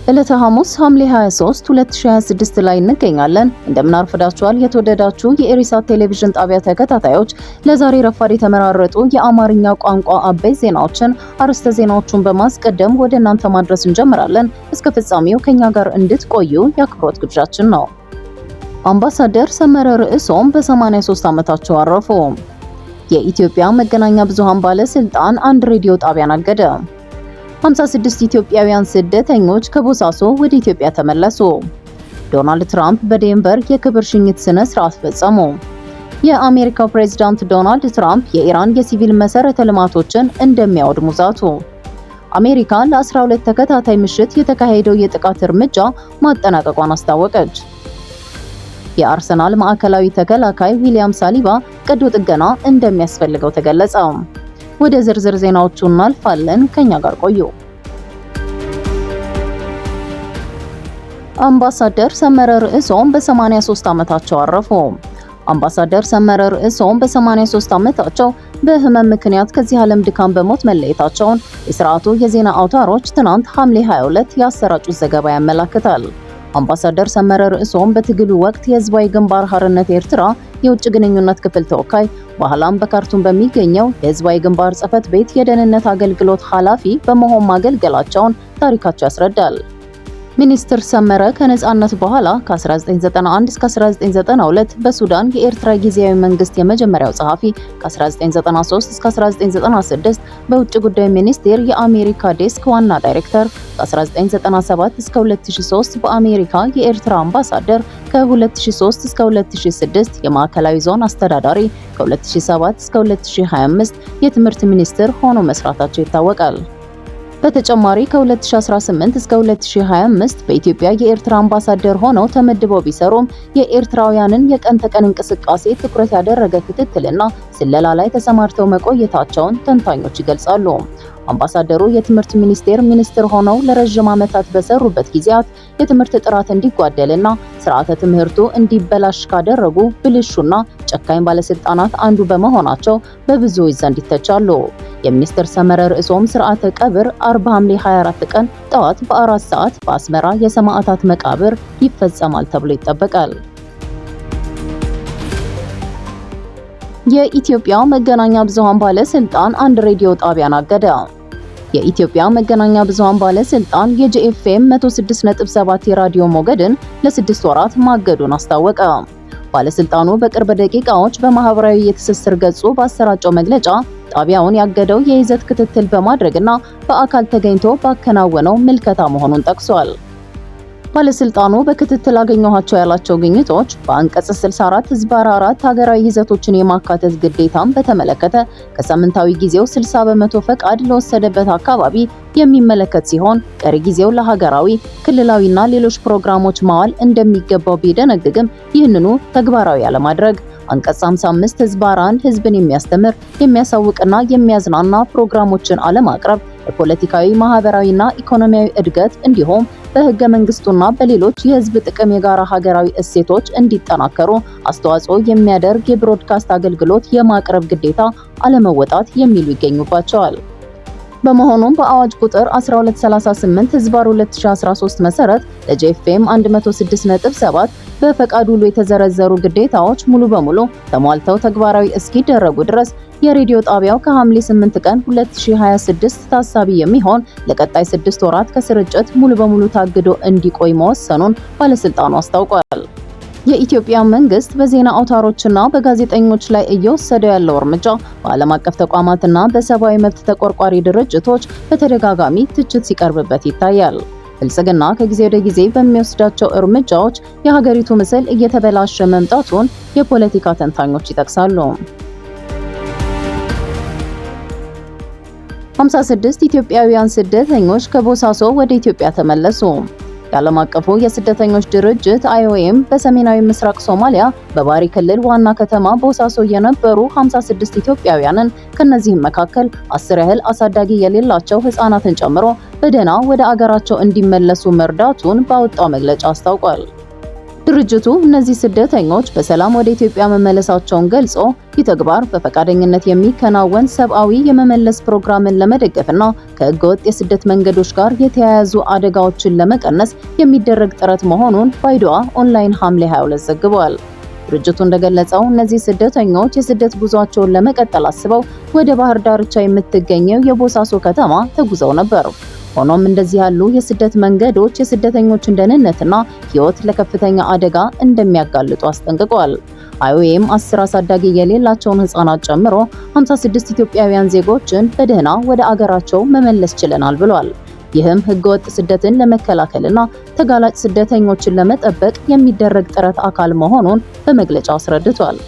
ዕለተ ሐሙስ ሐምሌ 23 2026 ላይ እንገኛለን። እንደምን አርፍዳችኋል የተወደዳችሁ የኢሪሳት ቴሌቪዥን ጣቢያ ተከታታዮች። ለዛሬ ረፋድ የተመራረጡ የአማርኛ ቋንቋ አበይት ዜናዎችን አርዕስተ ዜናዎቹን በማስቀደም ወደ እናንተ ማድረስ እንጀምራለን። እስከ ፍጻሜው ከኛ ጋር እንድትቆዩ የአክብሮት ግብዣችን ነው። አምባሳደር ሰመረ ርዕሶም በ83 ዓመታቸው አረፉ። የኢትዮጵያ መገናኛ ብዙሃን ባለስልጣን አንድ ሬዲዮ ጣቢያን አገደ። 56 ኢትዮጵያውያን ስደተኞች ከቦሳሶ ወደ ኢትዮጵያ ተመለሱ። ዶናልድ ትራምፕ በዴንቨር የክብር ሽኝት ስነ ስርዓት ፈጸሙ። የአሜሪካው ፕሬዝዳንት ዶናልድ ትራምፕ የኢራን የሲቪል መሰረተ ልማቶችን እንደሚያወድሙ ዛቱ። አሜሪካ ለ12 ተከታታይ ምሽት የተካሄደው የጥቃት እርምጃ ማጠናቀቋን አስታወቀች። የአርሰናል ማዕከላዊ ተከላካይ ዊሊያም ሳሊባ ቀዶ ጥገና እንደሚያስፈልገው ተገለጸ። ወደ ዝርዝር ዜናዎቹ እናልፋለን። ከኛ ጋር ቆዩ። አምባሳደር ሰመረ ርዕሶም በ83 ዓመታቸው አረፉ። አምባሳደር ሰመረ ርዕሶም በ83 ዓመታቸው በህመም ምክንያት ከዚህ ዓለም ድካም በሞት መለየታቸውን የሥርዓቱ የዜና አውታሮች ትናንት ሐምሌ 22 ያሰራጩት ዘገባ ያመለክታል። አምባሳደር ሰመረ ርዕሶም በትግሉ ወቅት የህዝባዊ ግንባር ሓርነት ኤርትራ የውጭ ግንኙነት ክፍል ተወካይ፣ በኋላም በካርቱም በሚገኘው የህዝባዊ ግንባር ጽሕፈት ቤት የደህንነት አገልግሎት ኃላፊ በመሆን ማገልገላቸውን ታሪካቸው ያስረዳል። ሚኒስትር ሰመረ ከነጻነት በኋላ ከ1991 እስከ 1992 በሱዳን የኤርትራ ጊዜያዊ መንግስት የመጀመሪያው ጸሐፊ፣ ከ1993 እስከ 1996 በውጭ ጉዳይ ሚኒስቴር የአሜሪካ ዴስክ ዋና ዳይሬክተር፣ ከ1997 እስከ 2003 በአሜሪካ የኤርትራ አምባሳደር፣ ከ2003 እስከ 2006 የማዕከላዊ ዞን አስተዳዳሪ፣ ከ2007 እስከ 2025 የትምህርት ሚኒስትር ሆኖ መስራታቸው ይታወቃል። በተጨማሪ ከ2018 እስከ 2025 በኢትዮጵያ የኤርትራ አምባሳደር ሆነው ተመድበው ቢሰሩም የኤርትራውያንን የቀን ተቀን እንቅስቃሴ ትኩረት ያደረገ ክትትልና ስለላ ላይ ተሰማርተው መቆየታቸውን ተንታኞች ይገልጻሉ። አምባሳደሩ የትምህርት ሚኒስቴር ሚኒስትር ሆነው ለረጅም ዓመታት በሰሩበት ጊዜያት የትምህርት ጥራት እንዲጓደልና ስርዓተ ትምህርቱ እንዲበላሽ ካደረጉ ብልሹና ጨካኝ ባለስልጣናት አንዱ በመሆናቸው በብዙዎች ዘንድ ይተቻሉ። የሚኒስትር ሰመረ ርዕሶም ስርዓተ ቀብር 4 ሐምሌ 24 ቀን ጠዋት በ4 ሰዓት በአስመራ የሰማዕታት መቃብር ይፈጸማል ተብሎ ይጠበቃል። የኢትዮጵያ መገናኛ ብዙሃን ባለስልጣን አንድ ሬዲዮ ጣቢያን አገደ። የኢትዮጵያ መገናኛ ብዙሃን ባለስልጣን የጂኤፍኤም 106.7 የራዲዮ ሞገድን ለ6 ወራት ማገዱን አስታወቀ። ባለስልጣኑ በቅርብ ደቂቃዎች በማህበራዊ የትስስር ገጹ ባሰራጨው መግለጫ ጣቢያውን ያገደው የይዘት ክትትል በማድረግና በአካል ተገኝቶ ባከናወነው ምልከታ መሆኑን ጠቅሷል። ባለስልጣኑ በክትትል አገኘኋቸው ያላቸው ግኝቶች በአንቀጽ 64 ህዝባር 4 ሀገራዊ ይዘቶችን የማካተት ግዴታን በተመለከተ ከሳምንታዊ ጊዜው 60 በመቶ ፈቃድ ለወሰደበት አካባቢ የሚመለከት ሲሆን ቀሪ ጊዜው ለሀገራዊ፣ ክልላዊና ሌሎች ፕሮግራሞች ማዋል እንደሚገባው ቢደነግግም ይህንኑ ተግባራዊ አለማድረግ፣ አንቀጽ 55 ህዝባር 1 ህዝብን የሚያስተምር የሚያሳውቅና የሚያዝናና ፕሮግራሞችን አለማቅረብ፣ በፖለቲካዊ ማህበራዊና ኢኮኖሚያዊ እድገት እንዲሁም በህገ መንግስቱና በሌሎች የህዝብ ጥቅም የጋራ ሀገራዊ እሴቶች እንዲጠናከሩ አስተዋጽኦ የሚያደርግ የብሮድካስት አገልግሎት የማቅረብ ግዴታ አለመወጣት የሚሉ ይገኙባቸዋል። በመሆኑም በአዋጅ ቁጥር 1238 ህዝባር 2013 መሰረት ለጂኤፍኤም 106.7 በፈቃድ ውሉ የተዘረዘሩ ግዴታዎች ሙሉ በሙሉ ተሟልተው ተግባራዊ እስኪደረጉ ድረስ የሬዲዮ ጣቢያው ከሐምሌ 8 ቀን 2026 ታሳቢ የሚሆን ለቀጣይ 6 ወራት ከስርጭት ሙሉ በሙሉ ታግዶ እንዲቆይ መወሰኑን ባለስልጣኑ አስታውቋል። የኢትዮጵያ መንግስት በዜና አውታሮችና በጋዜጠኞች ላይ እየወሰደው ያለው እርምጃ በዓለም አቀፍ ተቋማትና በሰብአዊ መብት ተቆርቋሪ ድርጅቶች በተደጋጋሚ ትችት ሲቀርብበት ይታያል። ብልጽግና ከጊዜ ወደ ጊዜ በሚወስዳቸው እርምጃዎች የሀገሪቱ ምስል እየተበላሸ መምጣቱን የፖለቲካ ተንታኞች ይጠቅሳሉ። 56 ኢትዮጵያውያን ስደተኞች ከቦሳሶ ወደ ኢትዮጵያ ተመለሱ። የዓለም አቀፉ የስደተኞች ድርጅት IOM በሰሜናዊ ምስራቅ ሶማሊያ በባሪ ክልል ዋና ከተማ ቦሳሶ የነበሩ 56 ኢትዮጵያውያንን ከነዚህም መካከል 10 ያህል አሳዳጊ የሌላቸው ህፃናትን ጨምሮ በደህና ወደ አገራቸው እንዲመለሱ መርዳቱን ባወጣው መግለጫ አስታውቋል። ድርጅቱ እነዚህ ስደተኞች በሰላም ወደ ኢትዮጵያ መመለሳቸውን ገልጾ ይህ ተግባር በፈቃደኝነት የሚከናወን ሰብአዊ የመመለስ ፕሮግራምን ለመደገፍና ከህገወጥ የስደት መንገዶች ጋር የተያያዙ አደጋዎችን ለመቀነስ የሚደረግ ጥረት መሆኑን ባይዶዋ ኦንላይን ሐምሌ 22 ዘግቧል። ድርጅቱ እንደገለጸው እነዚህ ስደተኞች የስደት ጉዟቸውን ለመቀጠል አስበው ወደ ባህር ዳርቻ የምትገኘው የቦሳሶ ከተማ ተጉዘው ነበር። ሆኖም እንደዚህ ያሉ የስደት መንገዶች የስደተኞችን ደህንነትና ህይወት ለከፍተኛ አደጋ እንደሚያጋልጡ አስጠንቅቋል። IOM 10 አሳዳጊ የሌላቸውን ህፃናት ጨምሮ 56 ኢትዮጵያውያን ዜጎችን በደህና ወደ አገራቸው መመለስ ችለናል ብሏል። ይህም ህገወጥ ስደትን ለመከላከልና ተጋላጭ ስደተኞችን ለመጠበቅ የሚደረግ ጥረት አካል መሆኑን በመግለጫው አስረድቷል።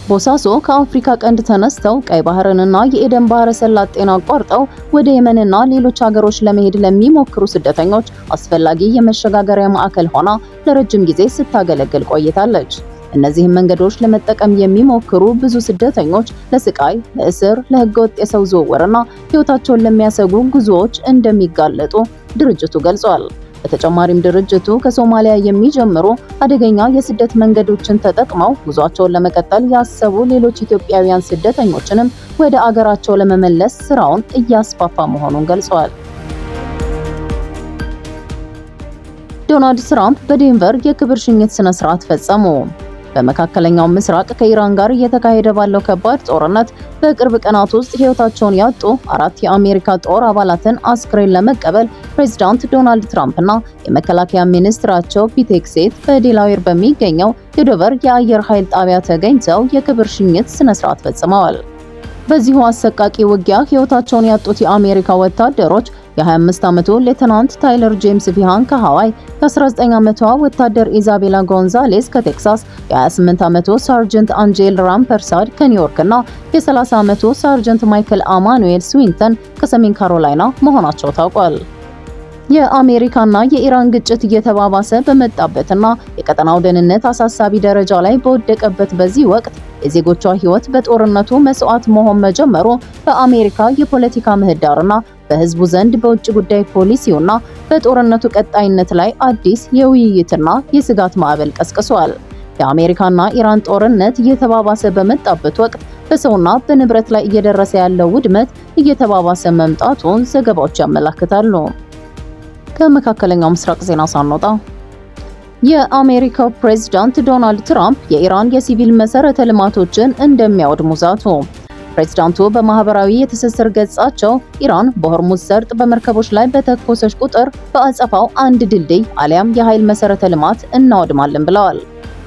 ቦሳሶ ከአፍሪካ ቀንድ ተነስተው ቀይ ባህርንና የኤደን ባህረ ሰላጤን አቋርጠው ወደ የመንና ሌሎች ሀገሮች ለመሄድ ለሚሞክሩ ስደተኞች አስፈላጊ የመሸጋገሪያ ማዕከል ሆና ለረጅም ጊዜ ስታገለግል ቆይታለች። እነዚህም መንገዶች ለመጠቀም የሚሞክሩ ብዙ ስደተኞች ለስቃይ፣ ለእስር፣ ለህገወጥ የሰው ዝውውርና ህይወታቸውን ለሚያሰጉ ጉዞዎች እንደሚጋለጡ ድርጅቱ ገልጿል። በተጨማሪም ድርጅቱ ከሶማሊያ የሚጀምሩ አደገኛ የስደት መንገዶችን ተጠቅመው ጉዟቸውን ለመቀጠል ያሰቡ ሌሎች ኢትዮጵያውያን ስደተኞችንም ወደ አገራቸው ለመመለስ ስራውን እያስፋፋ መሆኑን ገልጸዋል። ዶናልድ ትራምፕ በዴንቨር የክብር ሽኝት ስነ ስርዓት ፈጸሙ። በመካከለኛው ምስራቅ ከኢራን ጋር እየተካሄደ ባለው ከባድ ጦርነት በቅርብ ቀናት ውስጥ ህይወታቸውን ያጡ 4 የአሜሪካ ጦር አባላትን አስክሬን ለመቀበል ፕሬዝዳንት ዶናልድ ትራምፕ እና የመከላከያ ሚኒስትራቸው ፒት ሄግሴት በዴላዌር በሚገኘው የዶቨር የአየር ኃይል ጣቢያ ተገኝተው የክብር ሽኝት ስነ ስርዓት ፈጽመዋል። በዚሁ አሰቃቂ ውጊያ ህይወታቸውን ያጡት የአሜሪካ ወታደሮች የ25 ዓመቱ ሌተናንት ታይለር ጄምስ ቪሃን ከሃዋይ፣ የ19 ዓመቷ ወታደር ኢዛቤላ ጎንዛሌስ ከቴክሳስ፣ የ28 ዓመቱ ሳርጀንት አንጄል ራምፐርሳድ ከኒውዮርክ እና የ30 ዓመቱ ሳርጀንት ማይክል አማኑኤል ስዊንተን ከሰሜን ካሮላይና መሆናቸው ታውቋል። የአሜሪካና የኢራን ግጭት እየተባባሰ በመጣበትና የቀጠናው ደህንነት አሳሳቢ ደረጃ ላይ በወደቀበት በዚህ ወቅት የዜጎቿ ህይወት በጦርነቱ መስዋዕት መሆን መጀመሩ በአሜሪካ የፖለቲካ ምህዳርና በህዝቡ ዘንድ በውጭ ጉዳይ ፖሊሲውና በጦርነቱ ቀጣይነት ላይ አዲስ የውይይትና የስጋት ማዕበል ቀስቅሷል። የአሜሪካና ኢራን ጦርነት እየተባባሰ በመጣበት ወቅት በሰውና በንብረት ላይ እየደረሰ ያለው ውድመት እየተባባሰ መምጣቱን ዘገባዎች ያመለክታሉ። ከመካከለኛው ምስራቅ ዜና ሳንወጣ የአሜሪካው ፕሬዝዳንት ዶናልድ ትራምፕ የኢራን የሲቪል መሰረተ ልማቶችን እንደሚያወድሙ ዛቱ። ፕሬዝዳንቱ በማህበራዊ የትስስር ገጻቸው ኢራን በሆርሙዝ ሰርጥ በመርከቦች ላይ በተኮሰች ቁጥር በአጸፋው አንድ ድልድይ አሊያም የኃይል መሰረተ ልማት እናወድማለን ብለዋል።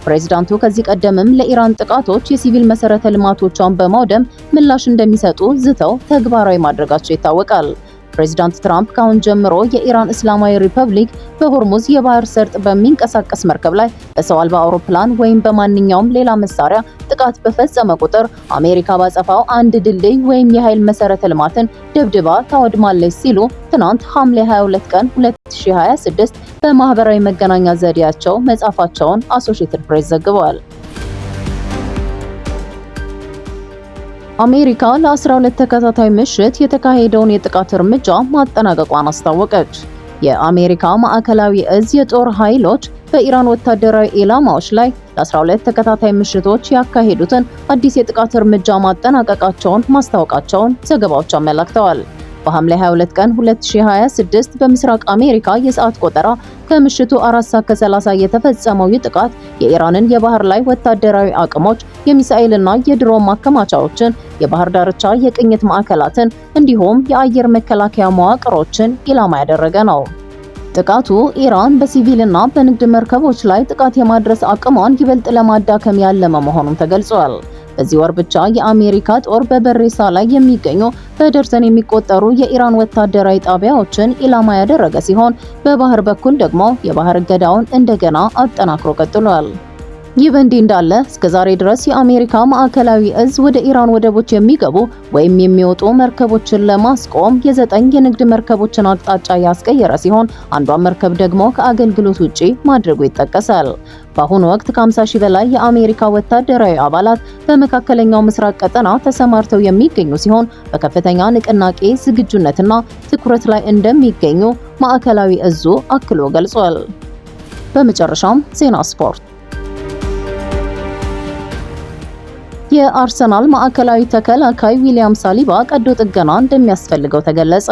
ፕሬዝዳንቱ ከዚህ ቀደምም ለኢራን ጥቃቶች የሲቪል መሰረተ ልማቶቿን በማውደም ምላሽ እንደሚሰጡ ዝተው ተግባራዊ ማድረጋቸው ይታወቃል። ፕሬዝዳንት ትራምፕ ካሁን ጀምሮ የኢራን እስላማዊ ሪፐብሊክ በሆርሙዝ የባህር ሰርጥ በሚንቀሳቀስ መርከብ ላይ በሰው አልባ አውሮፕላን ወይም በማንኛውም ሌላ መሳሪያ ጥቃት በፈጸመ ቁጥር አሜሪካ ባጸፋው አንድ ድልድይ ወይም የኃይል መሰረተ ልማትን ደብድባ ታወድማለች ሲሉ ትናንት ሐምሌ 22 ቀን 2026 በማህበራዊ መገናኛ ዘዴያቸው መጻፋቸውን አሶሺየትድ ፕሬስ ዘግቧል። አሜሪካ ለ12 ተከታታይ ምሽት የተካሄደውን የጥቃት እርምጃ ማጠናቀቋን አስታወቀች። የአሜሪካ ማዕከላዊ እዝ የጦር ኃይሎች በኢራን ወታደራዊ ኢላማዎች ላይ ለ12 ተከታታይ ምሽቶች ያካሄዱትን አዲስ የጥቃት እርምጃ ማጠናቀቃቸውን ማስታወቃቸውን ዘገባዎች አመላክተዋል። በሐምሌ 22 ቀን 2026 በምስራቅ አሜሪካ የሰዓት ቆጠራ ከምሽቱ 4:30 የተፈጸመው ጥቃት የኢራንን የባህር ላይ ወታደራዊ አቅሞች፣ የሚሳኤልና የድሮን ማከማቻዎችን፣ የባህር ዳርቻ የቅኝት ማዕከላትን እንዲሁም የአየር መከላከያ መዋቅሮችን ኢላማ ያደረገ ነው። ጥቃቱ ኢራን በሲቪልና በንግድ መርከቦች ላይ ጥቃት የማድረስ አቅሟን ይበልጥ ለማዳከም ያለመ መሆኑን ተገልጿል። በዚህ ወር ብቻ የአሜሪካ ጦር በበሬሳ ላይ የሚገኙ በደርዘን የሚቆጠሩ የኢራን ወታደራዊ ጣቢያዎችን ኢላማ ያደረገ ሲሆን በባህር በኩል ደግሞ የባህር እገዳውን እንደገና አጠናክሮ ቀጥሏል። ይህ በእንዲህ እንዳለ እስከዛሬ ድረስ የአሜሪካ ማዕከላዊ እዝ ወደ ኢራን ወደቦች የሚገቡ ወይም የሚወጡ መርከቦችን ለማስቆም የ9 የንግድ መርከቦችን አቅጣጫ ያስቀየረ ሲሆን አንዷን መርከብ ደግሞ ከአገልግሎት ውጪ ማድረጉ ይጠቀሳል። በአሁኑ ወቅት ከ50 ሺህ በላይ የአሜሪካ ወታደራዊ አባላት በመካከለኛው ምስራቅ ቀጠና ተሰማርተው የሚገኙ ሲሆን በከፍተኛ ንቅናቄ ዝግጁነትና ትኩረት ላይ እንደሚገኙ ማዕከላዊ እዙ አክሎ ገልጿል። በመጨረሻም ዜና ስፖርት። የአርሰናል ማዕከላዊ ተከላካይ ዊሊያም ሳሊባ ቀዶ ጥገና እንደሚያስፈልገው ተገለጸ።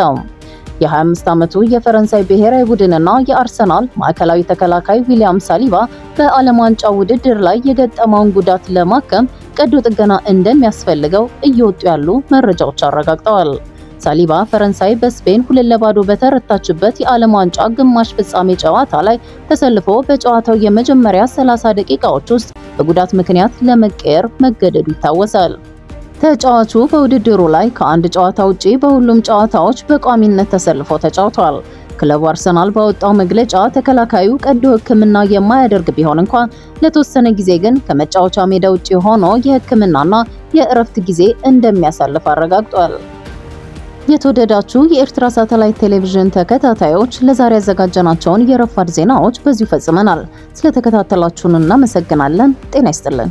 የ25 ዓመቱ የፈረንሳይ ብሔራዊ ቡድንና የአርሰናል ማዕከላዊ ተከላካይ ዊሊያም ሳሊባ በዓለም ዋንጫ ውድድር ላይ የገጠመውን ጉዳት ለማከም ቀዶ ጥገና እንደሚያስፈልገው እየወጡ ያሉ መረጃዎች አረጋግጠዋል። ሳሊባ ፈረንሳይ በስፔን 2-0 በተረታችበት የዓለም ዋንጫ ግማሽ ፍጻሜ ጨዋታ ላይ ተሰልፎ በጨዋታው የመጀመሪያ 30 ደቂቃዎች ውስጥ በጉዳት ምክንያት ለመቀየር መገደዱ ይታወሳል። ተጫዋቹ በውድድሩ ላይ ከአንድ ጨዋታ ውጪ በሁሉም ጨዋታዎች በቋሚነት ተሰልፎ ተጫውቷል። ክለቡ አርሰናል ባወጣው መግለጫ ተከላካዩ ቀዶ ሕክምና የማያደርግ ቢሆን እንኳን ለተወሰነ ጊዜ ግን ከመጫወቻ ሜዳ ውጪ ሆኖ የሕክምናና የእረፍት ጊዜ እንደሚያሳልፍ አረጋግጧል። የተወደዳችሁ የኤርትራ ሳተላይት ቴሌቪዥን ተከታታዮች ለዛሬ ያዘጋጀናቸውን የረፋድ ዜናዎች በዚሁ ፈጽመናል። ስለተከታተላችሁን እናመሰግናለን። ጤና ይስጥልን።